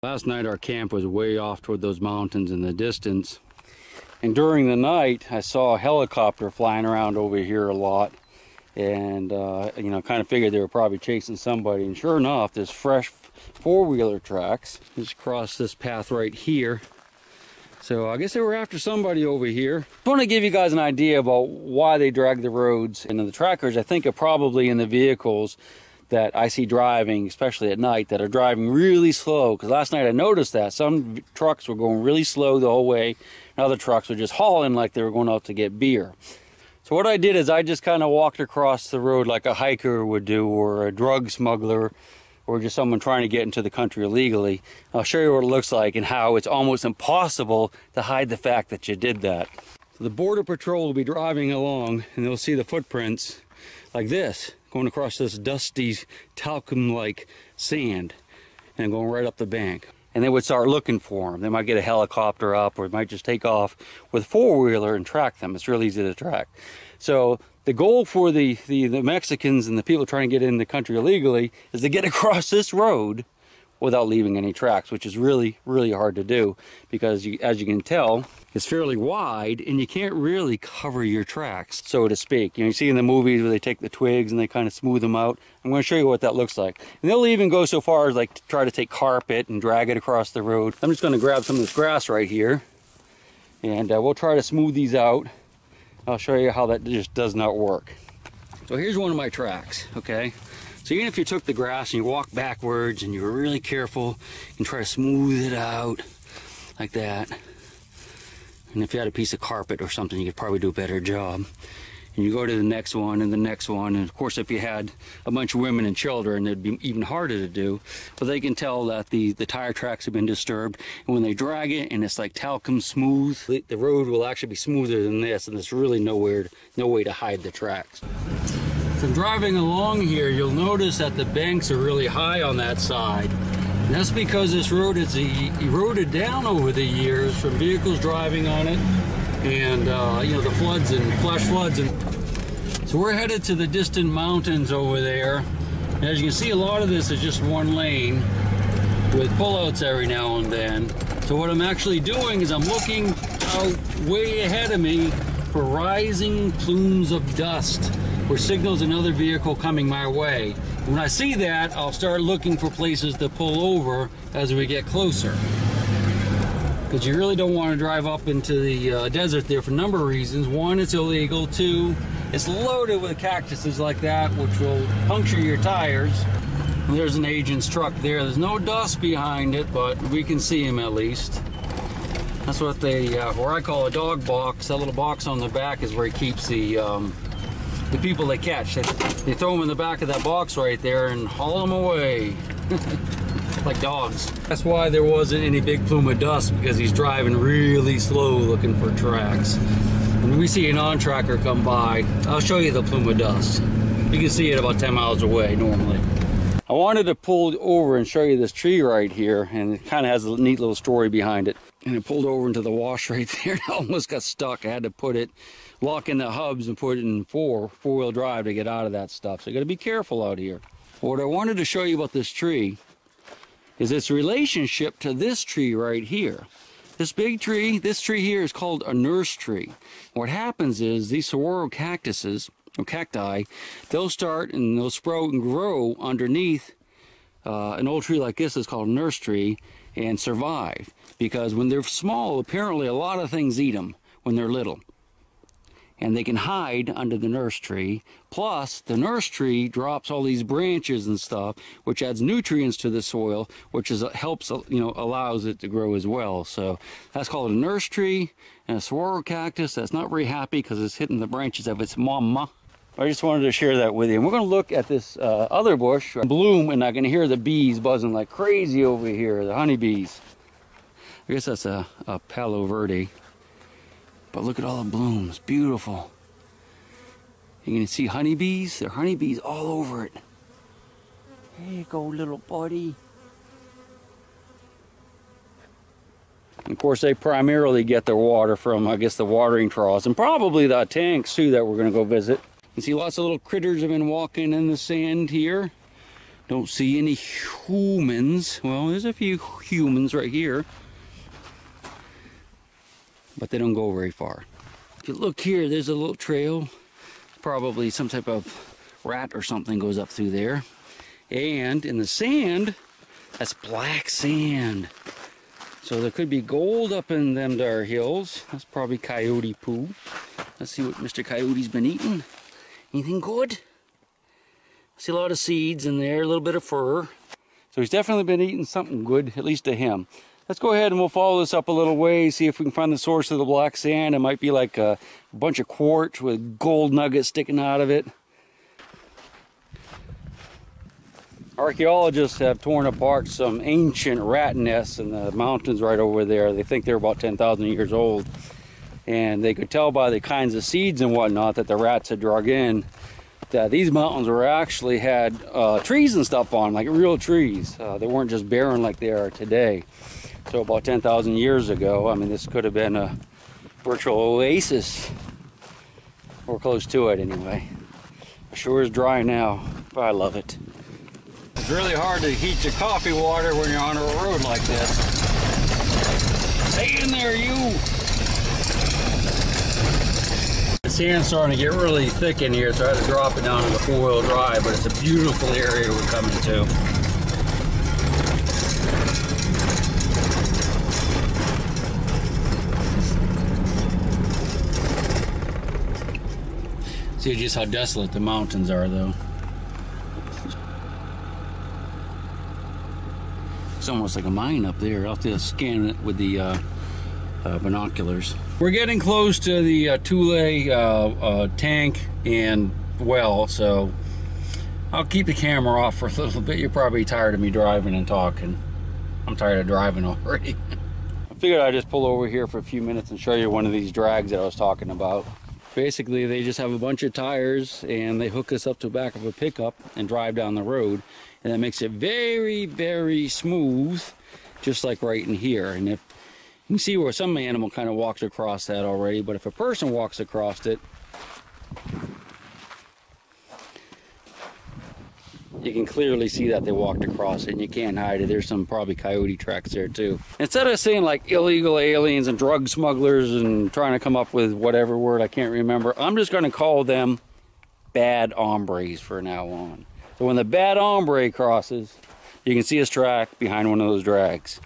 Last night our camp was way off toward those mountains in the distance. And during the night I saw a helicopter flying around over here a lot. And you know, kind of figured they were probably chasing somebody. And sure enough, there's fresh four-wheeler tracks just across this path right here. So I guess they were after somebody over here. I want to give you guys an idea about why they drag the roads. And the trackers, I think, are probably in the vehicles that I see driving, especially at night, that are driving really slow. Because last night I noticed that some trucks were going really slow the whole way, and other trucks were just hauling like they were going out to get beer. So what I did is I just kind of walked across the road like a hiker would do, or a drug smuggler, or just someone trying to get into the country illegally. I'll show you what it looks like and how it's almost impossible to hide the fact that you did that. So the Border Patrol will be driving along and they'll see the footprints like this, going across this dusty talcum-like sand and going right up the bank. And they would start looking for them. They might get a helicopter up, or they might just take off with a four-wheeler and track them. It's really easy to track. So the goal for the Mexicans and the people trying to get in the country illegally is to get across this road without leaving any tracks, which is really, really hard to do because, as you can tell, it's fairly wide and you can't really cover your tracks, so to speak. You know, you see in the movies where they take the twigs and they kind of smooth them out. I'm going to show you what that looks like. And they'll even go so far as like to try to take carpet and drag it across the road. I'm just going to grab some of this grass right here and we'll try to smooth these out. I'll show you how that just does not work. So here's one of my tracks, okay? So even if you took the grass and you walk backwards and you were really careful and try to smooth it out like that, and if you had a piece of carpet or something, you could probably do a better job. And you go to the next one and the next one, and of course if you had a bunch of women and children, it'd be even harder to do. But they can tell that the tire tracks have been disturbed, and when they drag it and it's like talcum smooth, the road will actually be smoother than this, and there's really no way to hide the tracks. So driving along here, you'll notice that the banks are really high on that side. And that's because this road is eroded down over the years from vehicles driving on it, and you know, the floods and flash floods. And so we're headed to the distant mountains over there. And as you can see, a lot of this is just one lane with pullouts every now and then. So what I'm actually doing is I'm looking out way ahead of me for rising plumes of dust, which signals another vehicle coming my way. When I see that, I'll start looking for places to pull over as we get closer. Because you really don't want to drive up into the desert there for a number of reasons. One, it's illegal. Two, it's loaded with cactuses like that, which will puncture your tires. And there's an agent's truck there. There's no dust behind it, but we can see him at least. That's what they, where I call a dog box. That little box on the back is where he keeps the people they catch. They throw them in the back of that box right there and haul them away. Like dogs. That's why there wasn't any big plume of dust, because he's driving really slow looking for tracks. When we see an on-tracker come by, I'll show you the plume of dust. You can see it about 10 miles away normally. I wanted to pull over and show you this tree right here, and it kind of has a neat little story behind it. And it pulled over into the wash right there and I almost got stuck. I had to put it, lock in the hubs and put it in four-wheel drive to get out of that stuff. So you got to be careful out here. What I wanted to show you about this tree is its relationship to this tree right here. This big tree, this tree here is called a nurse tree. What happens is these saguaro cactuses, or cacti, they'll start and they'll sprout and grow underneath an old tree like this is called a nurse tree and survive. Because when they're small, apparently a lot of things eat them when they're little. And they can hide under the nurse tree. Plus, the nurse tree drops all these branches and stuff, which adds nutrients to the soil, which helps, you know, allows it to grow as well. So that's called a nurse tree. And a saguaro cactus that's not very happy because it's hitting the branches of its mama. I just wanted to share that with you. And we're going to look at this other bush bloom, and I can hear the bees buzzing like crazy over here, the honeybees. I guess that's a Palo Verde. But look at all the blooms, beautiful. You can see honeybees. There are honeybees all over it. There you go, little buddy. And of course, they primarily get their water from, I guess, the watering troughs, and probably the tanks too that we're going to go visit. You see lots of little critters have been walking in the sand here. Don't see any humans. Well, there's a few humans right here, but they don't go very far. If you look here, there's a little trail. Probably some type of rat or something goes up through there. And in the sand, that's black sand. So there could be gold up in them dar hills. That's probably coyote poo. Let's see what Mr. Coyote's been eating. Anything good? I see a lot of seeds in there, a little bit of fur. So he's definitely been eating something good, at least to him. Let's go ahead and we'll follow this up a little way, see if we can find the source of the black sand. It might be like a bunch of quartz with gold nuggets sticking out of it. Archaeologists have torn apart some ancient rat nests in the mountains right over there. They think they're about 10,000 years old. And they could tell by the kinds of seeds and whatnot that the rats had drug in that these mountains were actually had trees and stuff on, like real trees. They weren't just barren like they are today. So about 10,000 years ago, I mean, this could have been a virtual oasis, or close to it anyway. It sure is dry now, but I love it. It's really hard to heat your coffee water when you're on a road like this. Stay in there, you! The sand's starting to get really thick in here, so I had to drop it down to the 4-wheel drive, but it's a beautiful area we're coming to. See just how desolate the mountains are, though. It's almost like a mine up there. I'll have to scan it with the binoculars. We're getting close to the Tule tank and well, so I'll keep the camera off for a little bit. You're probably tired of me driving and talking. I'm tired of driving already. I figured I'd just pull over here for a few minutes and show you one of these drags that I was talking about. Basically, they just have a bunch of tires and they hook us up to the back of a pickup and drive down the road. And that makes it very, very smooth, just like right in here. And if you can see where some animal kind of walks across that already, but if a person walks across it, you can clearly see that they walked across it, and you can't hide it. There's some probably coyote tracks there too. Instead of saying like illegal aliens and drug smugglers and trying to come up with whatever word I can't remember, I'm just going to call them bad hombres from now on. So when the bad hombre crosses, you can see his track behind one of those drags.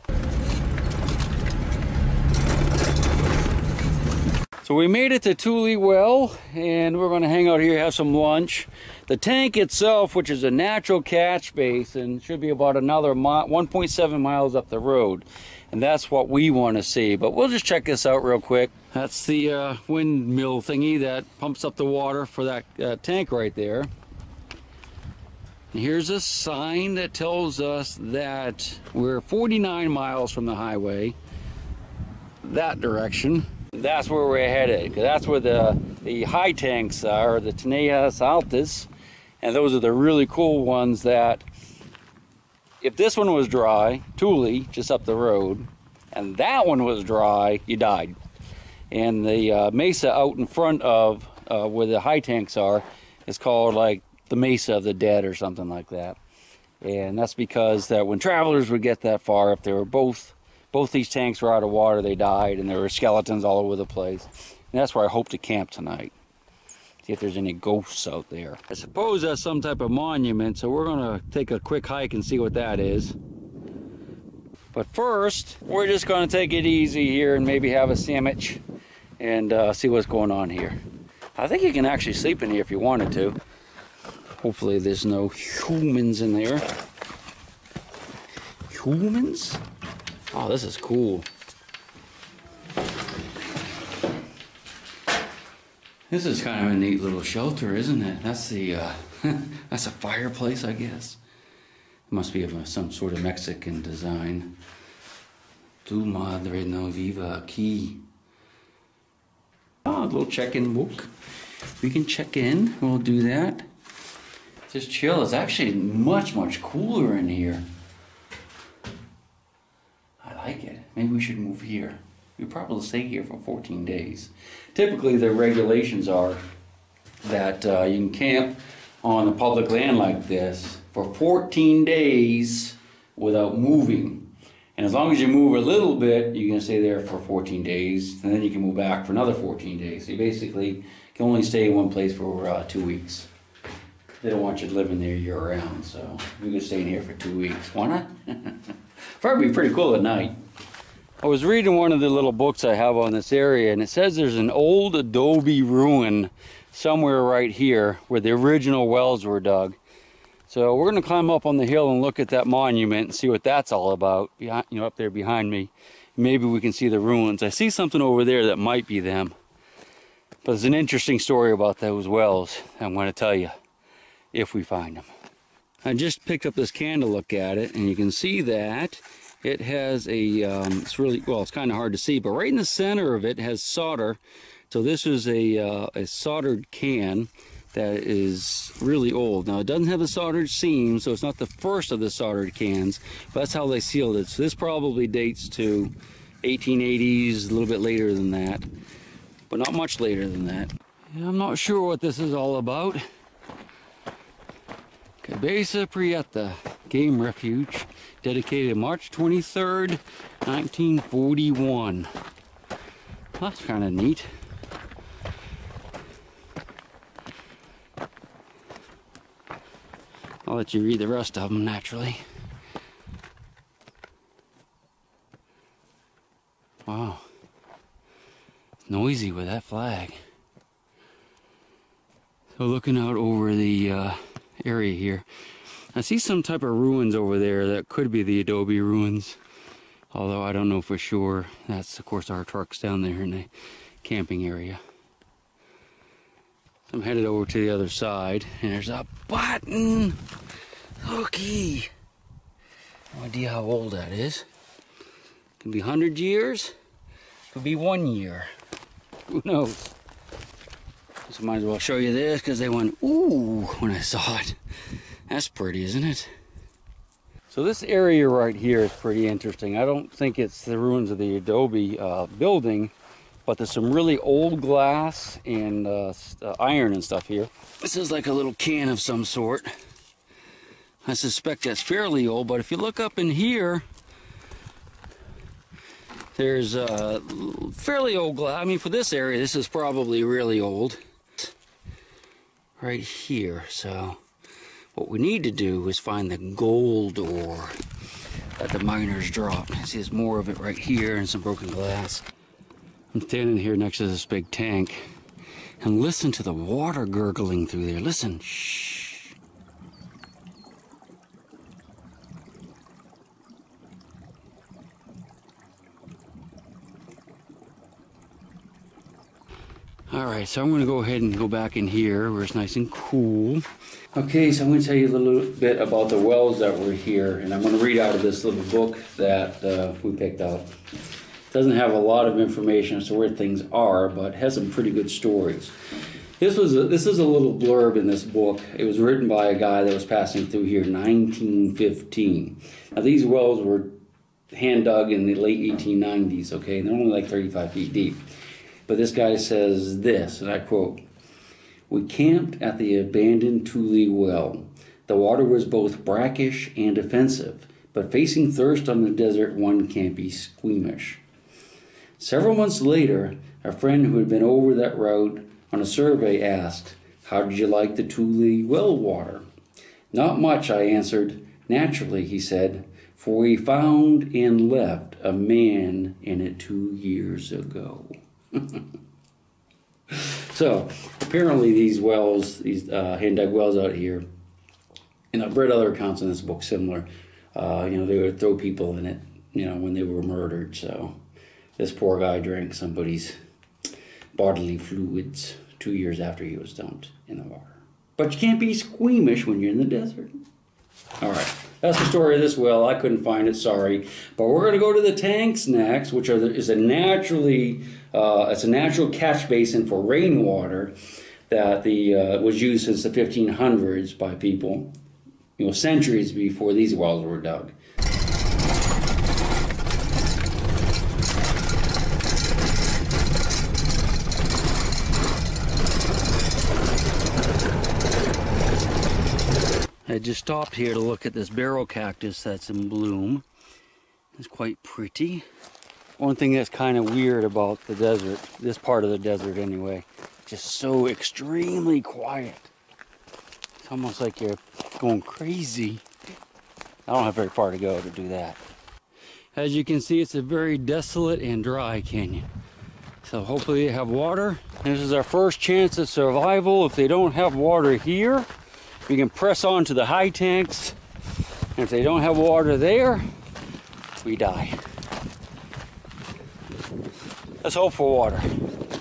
So we made it to Tule Well, and we're going to hang out here, have some lunch. The tank itself, which is a natural catch basin, should be about another 1.7 miles up the road. And that's what we want to see. But we'll just check this out real quick. That's the windmill thingy that pumps up the water for that tank right there. And here's a sign that tells us that we're 49 miles from the highway, that direction. That's where we're headed, because that's where the high tanks are, the Teneas Altas, and those are the really cool ones that, if this one was dry, Tule, just up the road, and that one was dry, you died. And the mesa out in front of where the high tanks are is called like the Mesa of the Dead or something like that. And that's because that when travelers would get that far, if they were both these tanks were out of water, they died, and there were skeletons all over the place. And that's where I hope to camp tonight. See if there's any ghosts out there. I suppose that's some type of monument, so we're gonna take a quick hike and see what that is. But first, we're just gonna take it easy here and maybe have a sandwich and see what's going on here. I think you can actually sleep in here if you wanted to. Hopefully there's no humans in there. Humans? Oh, this is cool. This is kind of a neat little shelter, isn't it? That's the that's a fireplace, I guess. It must be of some sort of Mexican design. Tu madre no viva aquí. Oh, a little check-in book. We can check in. We'll do that. Just chill. It's actually much, much cooler in here. I like it. Maybe we should move here. We probably stay here for 14 days. Typically, the regulations are that you can camp on a public land like this for 14 days without moving. And as long as you move a little bit, you can stay there for 14 days, and then you can move back for another 14 days. So you basically can only stay in one place for 2 weeks. They don't want you living there year round, so you can stay in here for 2 weeks. Why not? Probably be pretty cool at night. I was reading one of the little books I have on this area, and it says there's an old adobe ruin somewhere right here where the original wells were dug. So we're going to climb up on the hill and look at that monument and see what that's all about, behind, you know, up there behind me. Maybe we can see the ruins. I see something over there that might be them. But there's an interesting story about those wells I'm going to tell you if we find them. I just picked up this can to look at it, and you can see that it has a, it's really, well, it's kind of hard to see, but right in the center of it has solder. So this is a soldered can that is really old. Now it doesn't have a soldered seam, so it's not the first of the soldered cans, but that's how they sealed it. So this probably dates to 1880s, a little bit later than that, but not much later than that. Yeah, I'm not sure what this is all about. Cabeza Prieta Game Refuge, dedicated March 23rd, 1941. That's kind of neat. I'll let you read the rest of them naturally. Wow. It's noisy with that flag. So looking out over the area here, I see some type of ruins over there that could be the adobe ruins, although I don't know for sure. That's of course our trucks down there in the camping area. I'm headed over to the other side, and there's a button hooky. No idea how old that is. Could be 100 years, could be 1 year. Who knows? So might as well show you this because they went ooh when I saw it. That's pretty, isn't it? So this area right here is pretty interesting. I don't think it's the ruins of the adobe building, but there's some really old glass and iron and stuff here. This is like a little can of some sort. I suspect that's fairly old, but if you look up in here, there's fairly old glass. I mean, for this area, this is probably really old. Right here. So what we need to do is find the gold ore that the miners dropped. See, there's more of it right here and some broken glass. I'm standing here next to this big tank, and listen to the water gurgling through there. Listen. Shh. Alright, so I'm going to go ahead and go back in here where it's nice and cool. Okay, so I'm going to tell you a little bit about the wells that were here, and I'm going to read out of this little book that we picked out. It doesn't have a lot of information as to where things are, but it has some pretty good stories. This is a little blurb in this book. It was written by a guy that was passing through here in 1915. Now these wells were hand dug in the late 1890s, okay? They're only like 35 feet deep. But this guy says this, and I quote, "We camped at the abandoned Tule Well. The water was both brackish and offensive, but facing thirst on the desert, one can't be squeamish. Several months later, a friend who had been over that route on a survey asked, 'How did you like the Tule Well water?' 'Not much,' I answered. 'Naturally,' he said, 'for we found and left a man in it 2 years ago.'" So apparently these wells, these hand-dug wells out here, and I've read other accounts in this book similar, you know, they would throw people in it, you know, when they were murdered. So this poor guy drank somebody's bodily fluids 2 years after he was dumped in the water. But you can't be squeamish when you're in the desert. All right, that's the story of this well. I couldn't find it, sorry. But we're going to go to the tanks next, which is a naturally, it's a natural catch basin for rainwater that was used since the 1500s by people, you know, centuries before these wells were dug. I just stopped here to look at this barrel cactus that's in bloom. It's quite pretty. One thing that's kind of weird about the desert, this part of the desert anyway, just so extremely quiet. It's almost like you're going crazy. I don't have very far to go to do that. As you can see, it's a very desolate and dry canyon. So hopefully they have water. This is our first chance of survival. If they don't have water here, we can press on to the high tanks. And if they don't have water there, we die. Let's hope for water. When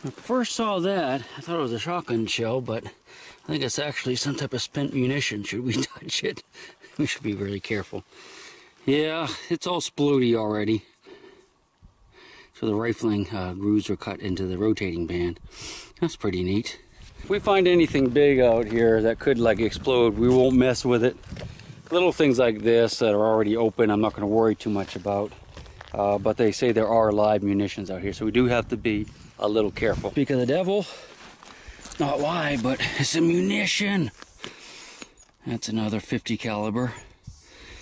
I first saw that, I thought it was a shotgun shell, but I think it's actually some type of spent munition. Should we touch it? We should be really careful. Yeah, it's all splody already. So the rifling grooves are cut into the rotating band. That's pretty neat. If we find anything big out here that could like explode, we won't mess with it. Little things like this that are already open, I'm not going to worry too much about. But they say there are live munitions out here, so we do have to be a little careful. Speak of the devil, it's not live, but it's a munition. That's another 50 caliber.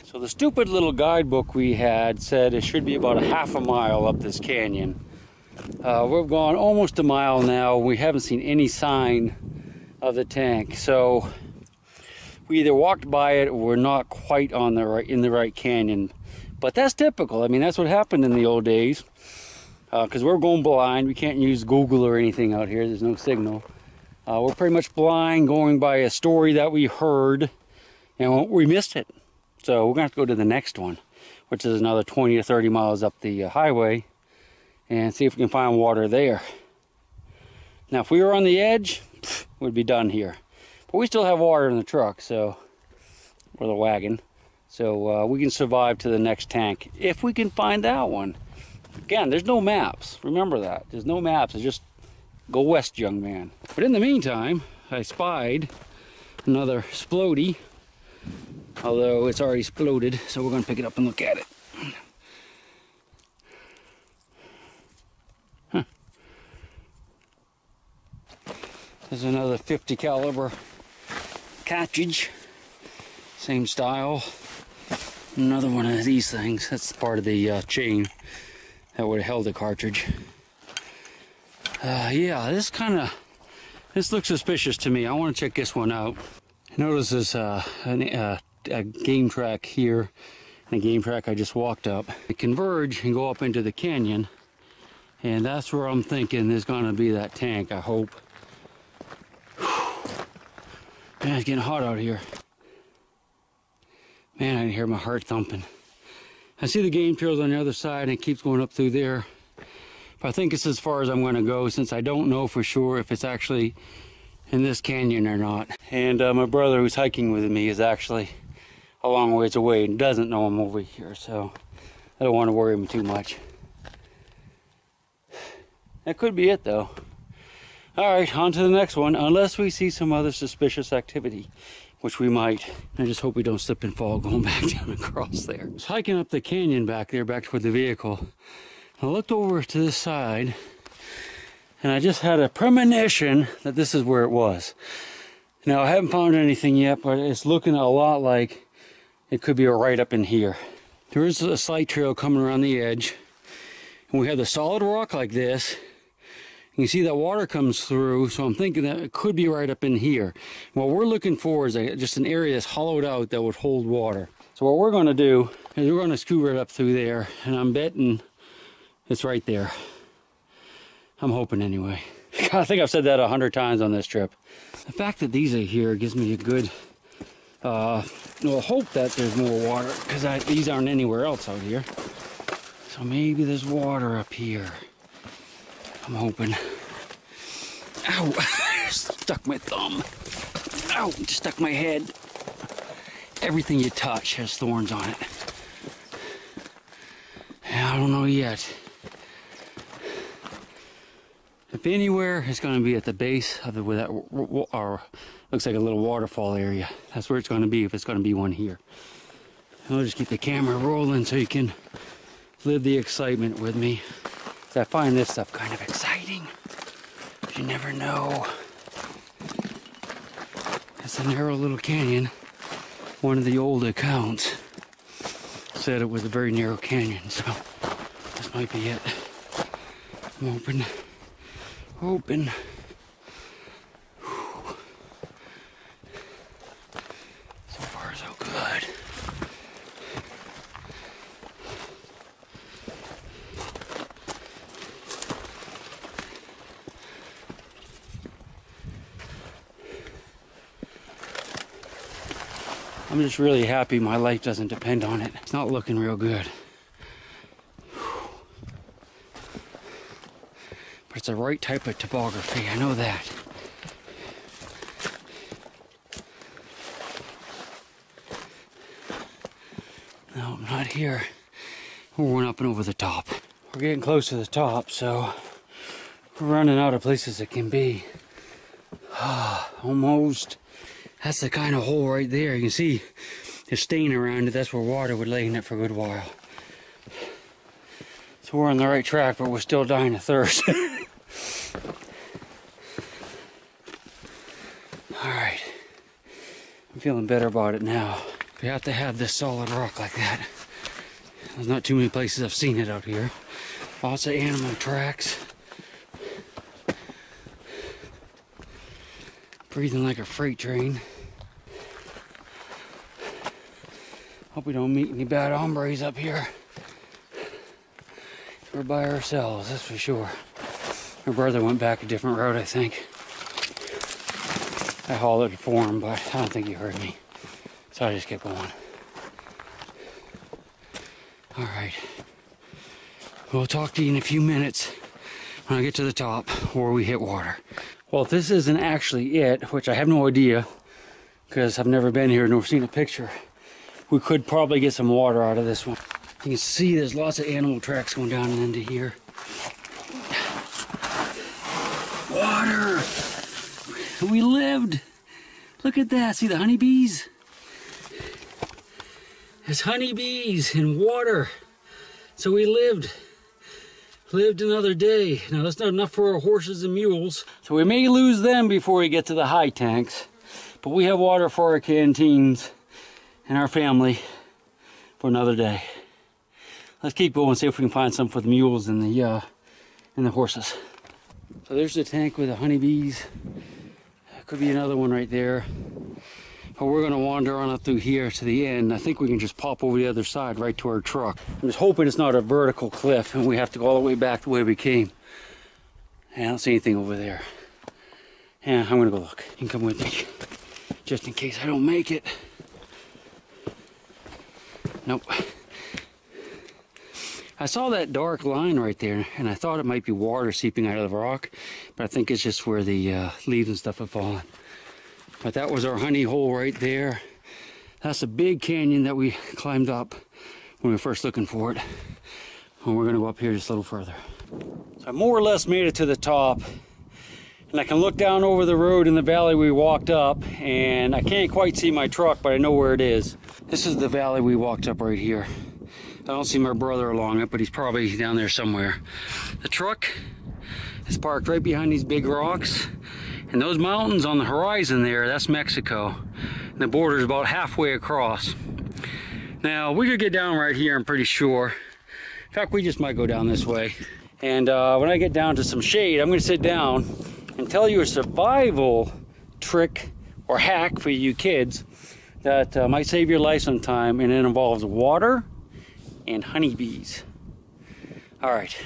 So the stupid little guidebook we had said it should be about a half a mile up this canyon. We've gone almost a mile now. We haven't seen any sign of the tank. So we either walked by it or we're not quite on the right, in the right canyon. But that's typical. I mean, that's what happened in the old days. Because we're going blind. We can't use Google or anything out here. There's no signal. We're pretty much blind, going by a story that we heard. And we missed it. So we're going to have to go to the next one, which is another 20 to 30 miles up the highway, and see if we can find water there. Now, if we were on the edge, we'd be done here. But we still have water in the truck, so, or the wagon. So we can survive to the next tank, if we can find that one. Again, there's no maps. Remember that. There's no maps. It's just go west, young man. But in the meantime, I spied another splody. Although it's already exploded, so we're going to pick it up and look at it. Huh. There's another 50 caliber cartridge, same style. Another one of these things. That's part of the chain that would have held the cartridge. Yeah, this looks suspicious to me. I want to check this one out. Notice there's a game track here and a game track I just walked up. They converge and go up into the canyon, and that's where I'm thinking there's gonna be that tank, I hope. Man, it's getting hot out here. Man, I can hear my heart thumping. I see the game trails on the other side and it keeps going up through there. But I think it's as far as I'm gonna go, since I don't know for sure if it's actually in this canyon or not. And my brother who's hiking with me is actually a long ways away and doesn't know I'm over here, so I don't want to worry him too much. That could be it though. Alright, on to the next one, unless we see some other suspicious activity, which we might. I just hope we don't slip and fall going back down across there. I was hiking up the canyon back there, back toward the vehicle. I looked over to this side, and I just had a premonition that this is where it was. Now, I haven't found anything yet, but it's looking a lot like it could be right up in here. There is a slight trail coming around the edge, and we have the solid rock like this. You can see that water comes through, so I'm thinking that it could be right up in here. What we're looking for is just an area that's hollowed out that would hold water. So what we're going to do is we're going to scoot right up through there, and I'm betting it's right there. I'm hoping anyway. I think I've said that 100 times on this trip. The fact that these are here gives me a good hope that there's more water, because these aren't anywhere else out here. So maybe there's water up here. I'm hoping. Ow! Stuck my thumb. Ow! Stuck my head. Everything you touch has thorns on it. I don't know yet. If anywhere, it's going to be at the base of where that looks like a little waterfall area. That's where it's going to be, if it's going to be one here. I'll just keep the camera rolling so you can live the excitement with me. So I find this stuff kind of exciting. You never know. It's a narrow little canyon. One of the old accounts said it was a very narrow canyon, so this might be it. I'm hoping. So far, so good. I'm just really happy my life doesn't depend on it. It's not looking real good. But it's the right type of topography, I know that. No, I'm not here. We're up and over the top. We're getting close to the top, so we're running out of places it can be. Almost. That's the kind of hole right there. You can see the stain around it. That's where water would lay in it for a good while. So we're on the right track, but we're still dying of thirst. Alright. I'm feeling better about it now. We have to have this solid rock like that. There's not too many places I've seen it out here. Lots of animal tracks. Breathing like a freight train. Hope we don't meet any bad hombres up here. We're by ourselves, that's for sure. My brother went back a different route, I think. I hollered for him, but I don't think he heard me. So I just kept going. Alright. We'll talk to you in a few minutes when I get to the top where we hit water. Well, if this isn't actually it, which I have no idea, because I've never been here nor seen a picture, we could probably get some water out of this one. You can see there's lots of animal tracks going down and into here. Water! We lived! Look at that, see the honeybees? There's honeybees and water. So we lived another day. Now that's not enough for our horses and mules. So we may lose them before we get to the high tanks. But we have water for our canteens and our family for another day. Let's keep going and see if we can find some for the mules and the horses. So there's the tank with the honeybees. Could be another one right there. But we're gonna wander on up through here to the end. I think we can just pop over the other side right to our truck. I'm just hoping it's not a vertical cliff and we have to go all the way back the way we came. And I don't see anything over there. Yeah, I'm gonna go look. You can come with me, just in case I don't make it. Nope. I saw that dark line right there and I thought it might be water seeping out of the rock, but I think it's just where the leaves and stuff have fallen. But that was our honey hole right there. That's a big canyon that we climbed up when we were first looking for it. And we're gonna go up here just a little further. So I more or less made it to the top. And I can look down over the road in the valley we walked up, and I can't quite see my truck, but I know where it is. This is the valley we walked up right here. I don't see my brother along it, but he's probably down there somewhere. The truck is parked right behind these big rocks. And those mountains on the horizon there, that's Mexico. And the border is about halfway across. Now, we could get down right here, I'm pretty sure. In fact, we just might go down this way. And when I get down to some shade, I'm gonna sit down and tell you a survival trick or hack for you kids that might save your life sometime, and it involves water and honeybees. All right,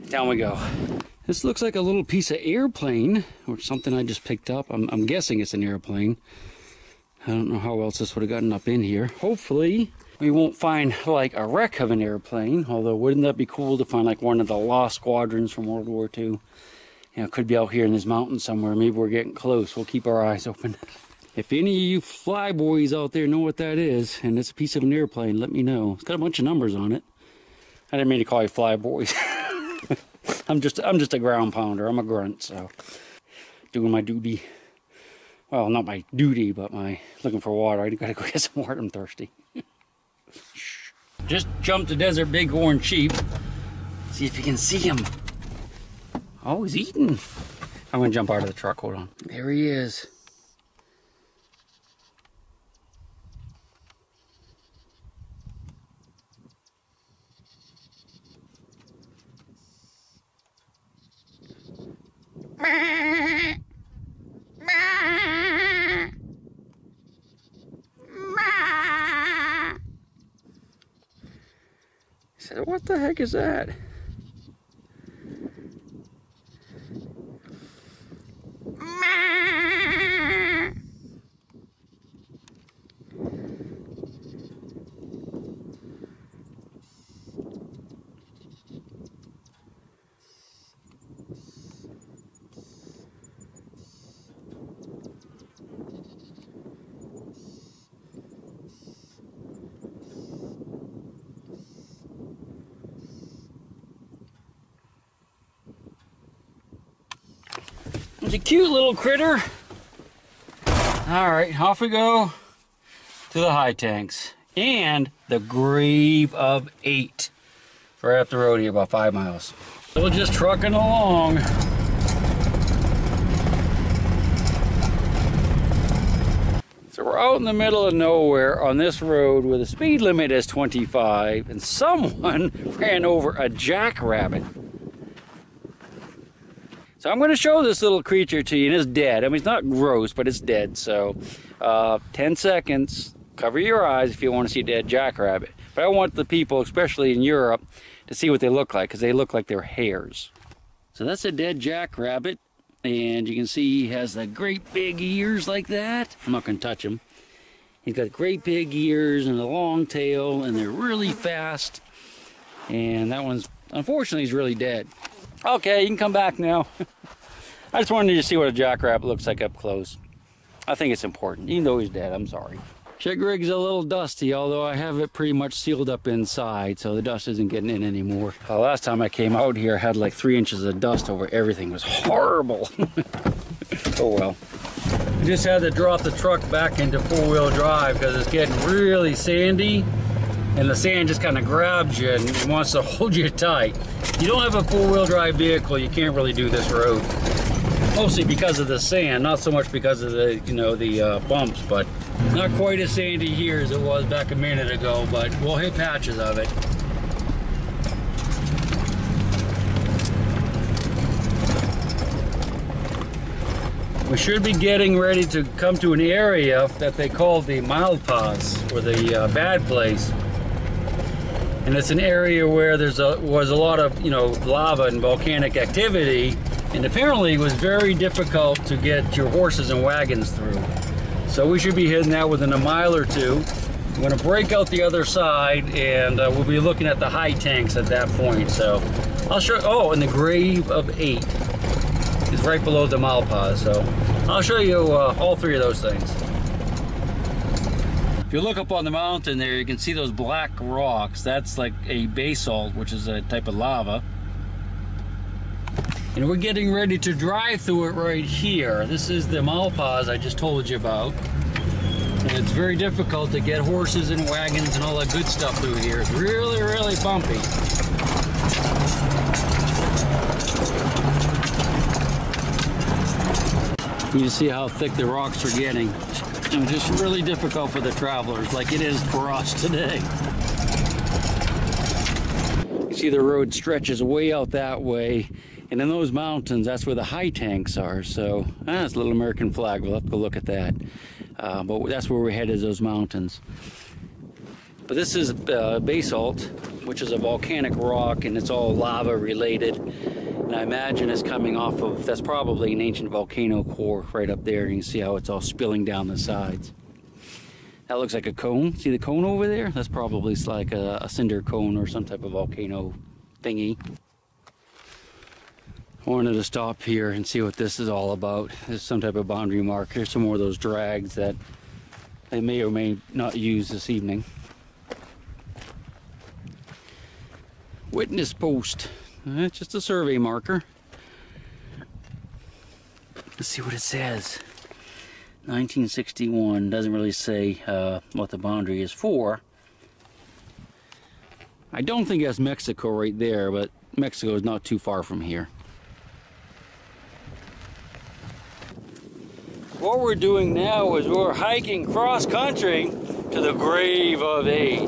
down we go. This looks like a little piece of airplane, or something I just picked up. I'm guessing it's an airplane. I don't know how else this would have gotten up in here. Hopefully, we won't find like a wreck of an airplane, although wouldn't that be cool to find like one of the lost squadrons from World War II? You know, it could be out here in this mountain somewhere. Maybe we're getting close. We'll keep our eyes open. If any of you fly boys out there know what that is, and it's a piece of an airplane, let me know. It's got a bunch of numbers on it. I didn't mean to call you fly boys. I'm just a ground pounder. I'm a grunt, so doing my duty. Well, not my duty, but my looking for water. I gotta go get some water. I'm thirsty. Just jumped the desert bighorn sheep. See if you can see him. Oh, he's eating. I'm gonna jump out of the truck. Hold on. There he is. said, what the heck is that? It's a cute little critter. All right, off we go to the high tanks and the Grave of 8. Right up the road here, about 5 miles. So we're just trucking along. So we're out in the middle of nowhere on this road where the speed limit is 25 and someone ran over a jackrabbit. So I'm going to show this little creature to you, and it's dead. I mean, it's not gross, but it's dead. So 10 seconds, cover your eyes if you want to see a dead jackrabbit. But I want the people, especially in Europe, to see what they look like, because they look like they're hares. So that's a dead jackrabbit, and you can see he has the great big ears like that. I'm not going to touch him. He's got great big ears and a long tail, and they're really fast. And that one's, unfortunately, he's really dead. Okay, you can come back now. I just wanted you to see what a jackrabbit looks like up close. I think it's important, even though he's dead. I'm sorry. Chig rig's a little dusty, although I have it pretty much sealed up inside, so the dust isn't getting in anymore. Last time I came out here, I had like 3 inches of dust over everything. It was horrible. Oh well. I just had to drop the truck back into 4-wheel drive because it's getting really sandy. And the sand just kind of grabs you and wants to hold you tight. If you don't have a 4-wheel drive vehicle, you can't really do this road. Mostly because of the sand, not so much because of the, you know, the bumps, but not quite as sandy here as it was back a minute ago, but we'll hit patches of it. We should be getting ready to come to an area that they call the Malpas, or the bad place. And it's an area where was a lot of, you know, lava and volcanic activity, and apparently it was very difficult to get your horses and wagons through. So we should be hitting that within a mile or two. I'm going to break out the other side, and we'll be looking at the high tanks at that point. So I'll show. Oh, and the Grave of 8 is right below the Malpas. So I'll show you all 3 of those things. If you look up on the mountain there, you can see those black rocks. That's like a basalt, which is a type of lava. And we're getting ready to drive through it right here. This is the Malpas I just told you about. And it's very difficult to get horses and wagons and all that good stuff through here. It's really, really bumpy. You can see how thick the rocks are getting. And just really difficult for the travelers, like it is for us today. You see the road stretches way out that way, and in those mountains, that's where the high tanks are. So that's a little American flag. We'll have to go look at that. But that's where we're headed, those mountains. But this is basalt, which is a volcanic rock, and it's all lava related. And I imagine it's coming off of, that's probably an ancient volcano core right up there. You can see how it's all spilling down the sides. That looks like a cone. See the cone over there? That's probably like a cinder cone or some type of volcano thingy. I wanted to stop here and see what this is all about. There's some type of boundary mark. Here's some more of those drags that they may or may not use this evening. Witness post. It's just a survey marker. Let's see what it says. 1961. Doesn't really say what the boundary is for. I don't think that's Mexico right there, but Mexico is not too far from here. What we're doing now is we're hiking cross country to the Grave of 8.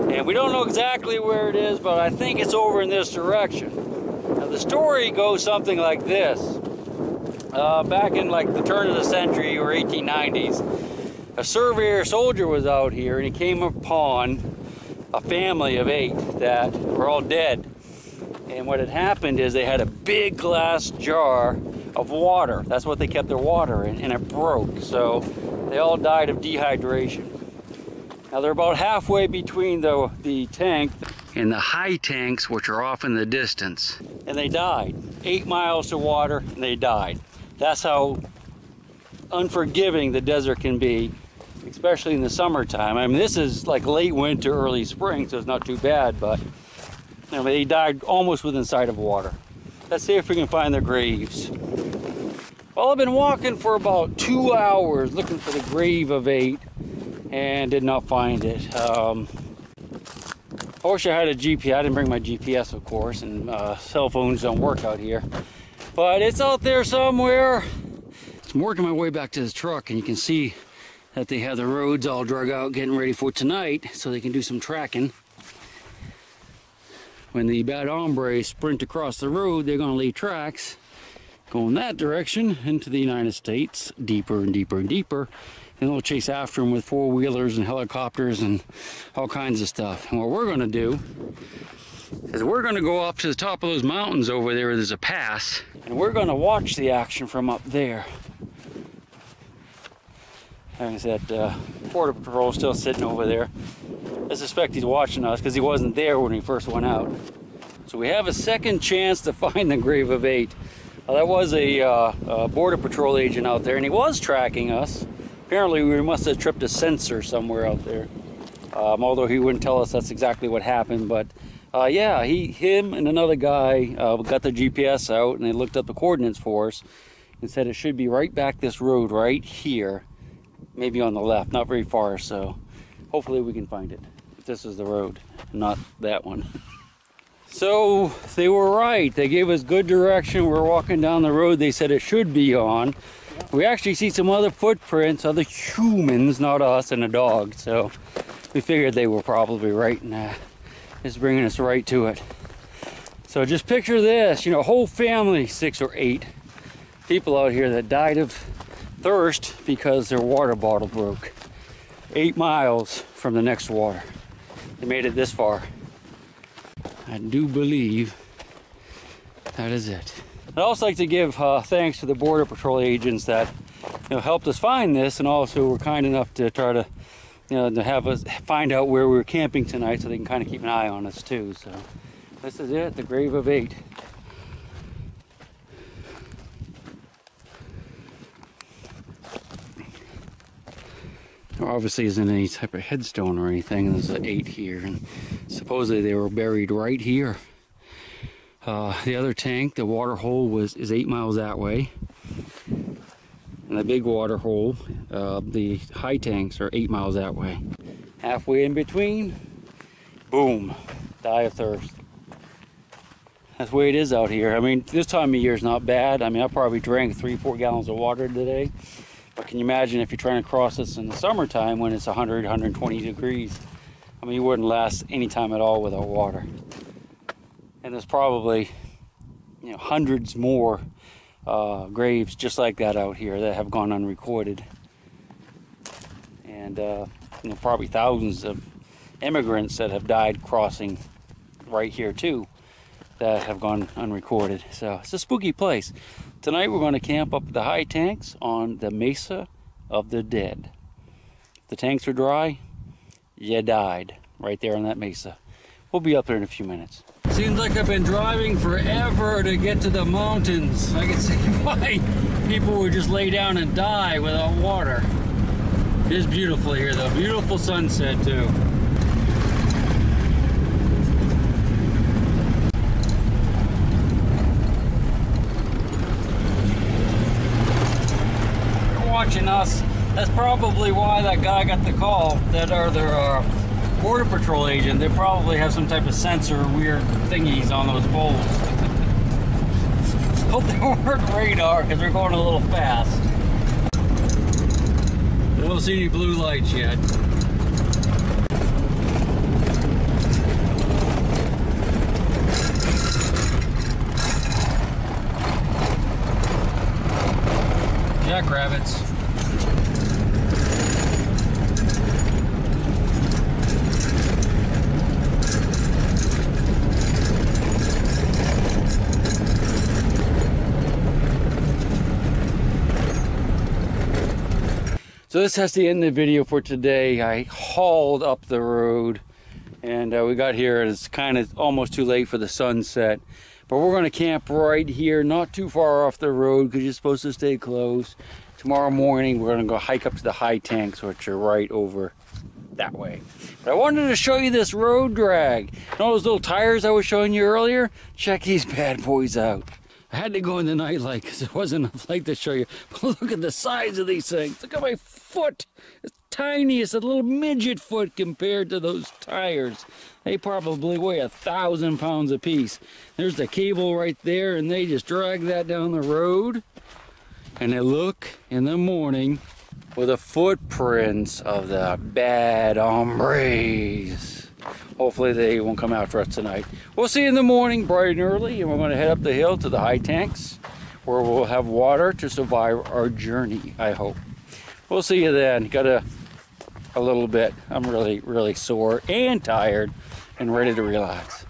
And we don't know exactly where it is, but I think it's over in this direction. Now the story goes something like this. Back in like the turn of the century or 1890s, a surveyor soldier was out here and he came upon a family of 8 that were all dead. And what had happened is they had a big glass jar of water. That's what they kept their water in, and it broke. So they all died of dehydration. Now they're about halfway between the tank and the high tanks, which are off in the distance. And they died. 8 miles to water, and they died. That's how unforgiving the desert can be, especially in the summertime. I mean, this is like late winter, early spring, so it's not too bad, but you know, they died almost within sight of water. Let's see if we can find their graves. Well, I've been walking for about 2 hours looking for the grave of 8 and did not find it. I wish I had a GPS. I didn't bring my GPS, of course, and cell phones don't work out here. But it's out there somewhere. I'm working my way back to the truck, and you can see that they have the roads all drug out, getting ready for tonight, so they can do some tracking. When the bad hombres sprint across the road, they're going to leave tracks going that direction into the United States, deeper and deeper and deeper. And they'll chase after them with 4-wheelers and helicopters and all kinds of stuff. And what we're going to do is we're going to go up to the top of those mountains over there. There's a pass, and we're going to watch the action from up there. Like I said, Border Patrol is still sitting over there. I suspect he's watching us because he wasn't there when he first went out. So we have a second chance to find the grave of 8. That was a Border Patrol agent out there, and he was tracking us. Apparently we must have tripped a sensor somewhere out there. Although he wouldn't tell us that's exactly what happened. But yeah, him and another guy got their GPS out, and they looked up the coordinates for us and said it should be right back this road right here. Maybe on the left, not very far, so hopefully we can find it. If this is the road, not that one. So they were right. They gave us good direction. We're walking down the road they said it should be on. We actually see some other footprints, other humans, not us, and a dog. So we figured they were probably right, and it's bringing us right to it. So just picture this, you know, a whole family, 6 or 8 people out here that died of thirst because their water bottle broke. 8 miles from the next water. They made it this far. I do believe that is it. I'd also like to give thanks to the Border Patrol agents that, you know, helped us find this, and also were kind enough to try to, you know, to have us find out where we were camping tonight, so they can kind of keep an eye on us too. So this is it, the grave of 8. There obviously isn't any type of headstone or anything. There's an 8 here, and supposedly they were buried right here. The other tank, the water hole, is 8 miles that way, and the big water hole, the high tanks, are 8 miles that way. Halfway in between, boom, die of thirst. That's the way it is out here. I mean, this time of year is not bad. I mean, I probably drank 3-4 gallons of water today. But can you imagine if you're trying to cross this in the summertime when it's 100, 120 degrees? I mean, you wouldn't last any time at all without water. And there's probably, you know, hundreds more graves just like that out here that have gone unrecorded. And you know, probably thousands of immigrants that have died crossing right here too that have gone unrecorded. So it's a spooky place. Tonight we're going to camp up at the high tanks on the Mesa of the Dead. If the tanks are dry, you died right there on that mesa. We'll be up there in a few minutes. Seems like I've been driving forever to get to the mountains. I can see why people would just lay down and die without water. It is beautiful here though. Beautiful sunset too. Watching us, that's probably why that guy got the call. That are their Border Patrol agent. They probably have some type of sensor, weird thingies on those poles. Hope they weren't radar because they're going a little fast. I don't see any blue lights yet. Jackrabbits. So this has to end the video for today. I hauled up the road and we got here and it's kind of almost too late for the sunset. But we're going to camp right here, not too far off the road because you're supposed to stay close. Tomorrow morning we're going to go hike up to the high tanks, which are right over that way. But I wanted to show you this road drag. You know those little tires I was showing you earlier? Check these bad boys out. I had to go in the night light because there wasn't enough light to show you. But look at the size of these things. Look at my foot. It's tiny. It's a little midget foot compared to those tires. They probably weigh 1,000 pounds a piece. There's the cable right there, and they just drag that down the road. And they look in the morning with the footprints of the bad hombres. Hopefully they won't come after us tonight. We'll see you in the morning bright and early, and we're going to head up the hill to the high tanks where we'll have water to survive our journey, I hope. We'll see you then. Got a little bit. I'm really sore and tired and ready to relax.